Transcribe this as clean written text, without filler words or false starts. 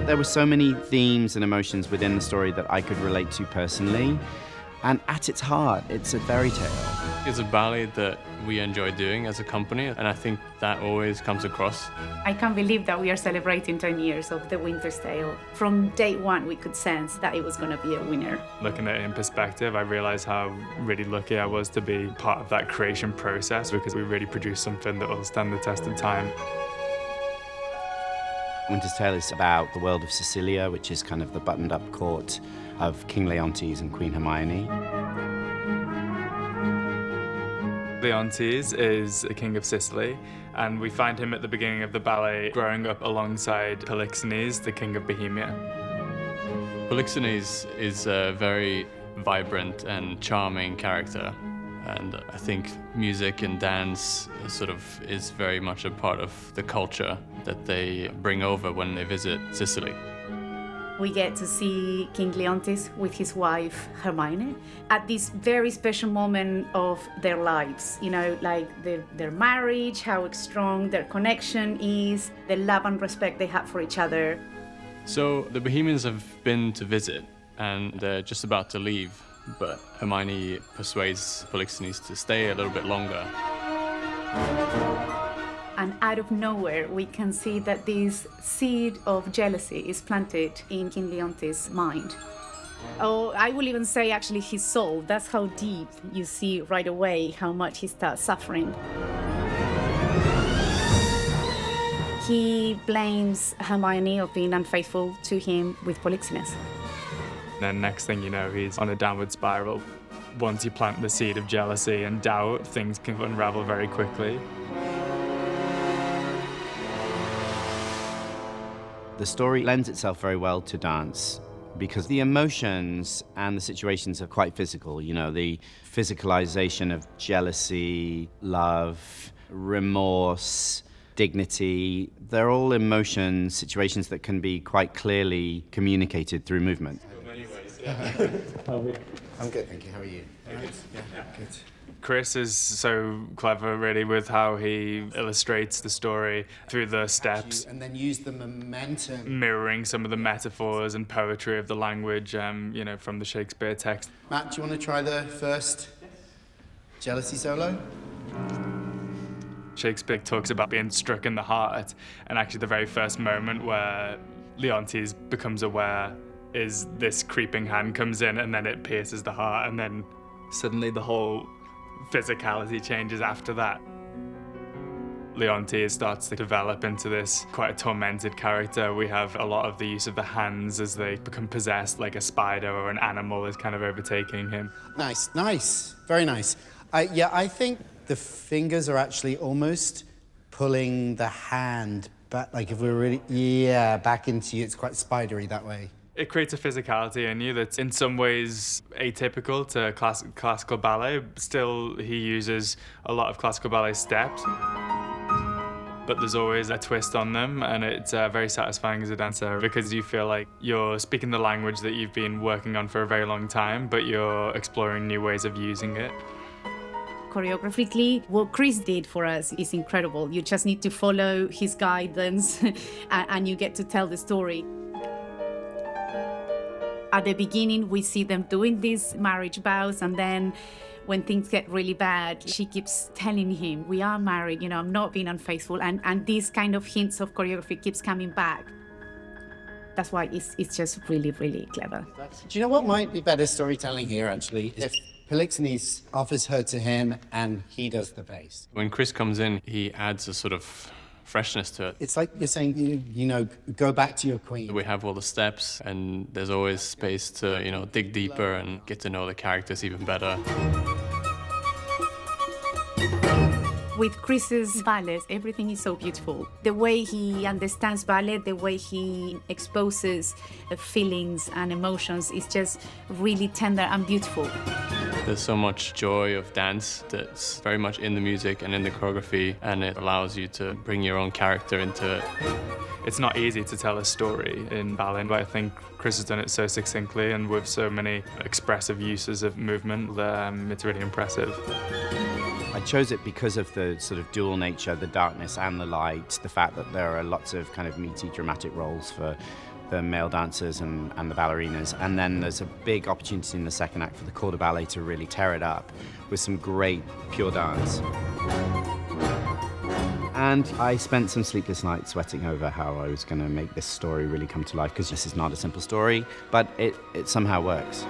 There were so many themes and emotions within the story that I could relate to personally. And at its heart, it's a fairy tale. It's a ballet that we enjoy doing as a company, and I think that always comes across. I can't believe that we are celebrating 10 years of The Winter's Tale. From day one, we could sense that it was going to be a winner. Looking at it in perspective, I realised how really lucky I was to be part of that creation process, because we really produced something that will stand the test of time. Winter's Tale is about the world of Sicilia, which is kind of the buttoned-up court of King Leontes and Queen Hermione. Leontes is the king of Sicily, and we find him at the beginning of the ballet growing up alongside Polixenes, the king of Bohemia. Polixenes is a very vibrant and charming character, and I think music and dance sort of is very much a part of the culture that they bring over when they visit Sicily. We get to see King Leontes with his wife, Hermione, at this very special moment of their lives. You know, like their marriage, how strong their connection is, the love and respect they have for each other. So the Bohemians have been to visit, and they're just about to leave, but Hermione persuades Polixenes to stay a little bit longer. And out of nowhere, we can see that this seed of jealousy is planted in King Leontes' mind. Oh, I will even say actually his soul. That's how deep you see right away how much he starts suffering. He blames Hermione of being unfaithful to him with Polixenes. Then next thing you know, he's on a downward spiral. Once you plant the seed of jealousy and doubt, things can unravel very quickly. The story lends itself very well to dance because the emotions and the situations are quite physical. You know, the physicalization of jealousy, love, remorse, dignity, they're all emotions, situations that can be quite clearly communicated through movement. I'm good, thank you. How are you? Good. Yeah, good. Chris is so clever, really, with how he illustrates the story through the steps. And then use the momentum. Mirroring some of the metaphors and poetry of the language, you know, from the Shakespeare text. Matt, do you want to try the first jealousy solo? Shakespeare talks about being struck in the heart, and actually the very first moment where Leontes becomes aware is this creeping hand comes in, and then it pierces the heart, and then suddenly the whole physicality changes after that. Leontes starts to develop into this quite a tormented character. We have a lot of the use of the hands as they become possessed, like a spider or an animal is kind of overtaking him. Nice, nice, very nice. I think the fingers are actually almost pulling the hand back, like if we're really, back into you. It's quite spidery that way. It creates a physicality in you that's in some ways atypical to classical ballet. Still, he uses a lot of classical ballet steps, but there's always a twist on them, and it's very satisfying as a dancer because you feel like you're speaking the language that you've been working on for a very long time, but you're exploring new ways of using it. Choreographically, what Chris did for us is incredible. You just need to follow his guidance and you get to tell the story. At the beginning, we see them doing these marriage vows, and then when things get really bad, she keeps telling him, we are married, you know, I'm not being unfaithful, and these kind of hints of choreography keeps coming back. That's why it's just really, really clever. Do you know what might be better storytelling here, actually? If Polixenes offers her to him and he does the bass. When Chris comes in, he adds a sort of freshness to it. It's like you're saying, you know, go back to your queen. We have all the steps, and there's always space to, you know, dig deeper and get to know the characters even better. With Chris's ballets, everything is so beautiful. The way he understands ballet, the way he exposes feelings and emotions is just really tender and beautiful. There's so much joy of dance that's very much in the music and in the choreography, and it allows you to bring your own character into it. It's not easy to tell a story in ballet, but I think Chris has done it so succinctly and with so many expressive uses of movement that it's really impressive. I chose it because of the sort of dual nature, the darkness and the light, the fact that there are lots of kind of meaty, dramatic roles for the male dancers and the ballerinas. And then there's a big opportunity in the second act for the corps de ballet to really tear it up with some great pure dance. And I spent some sleepless nights sweating over how I was going to make this story really come to life, because this is not a simple story, but it somehow works.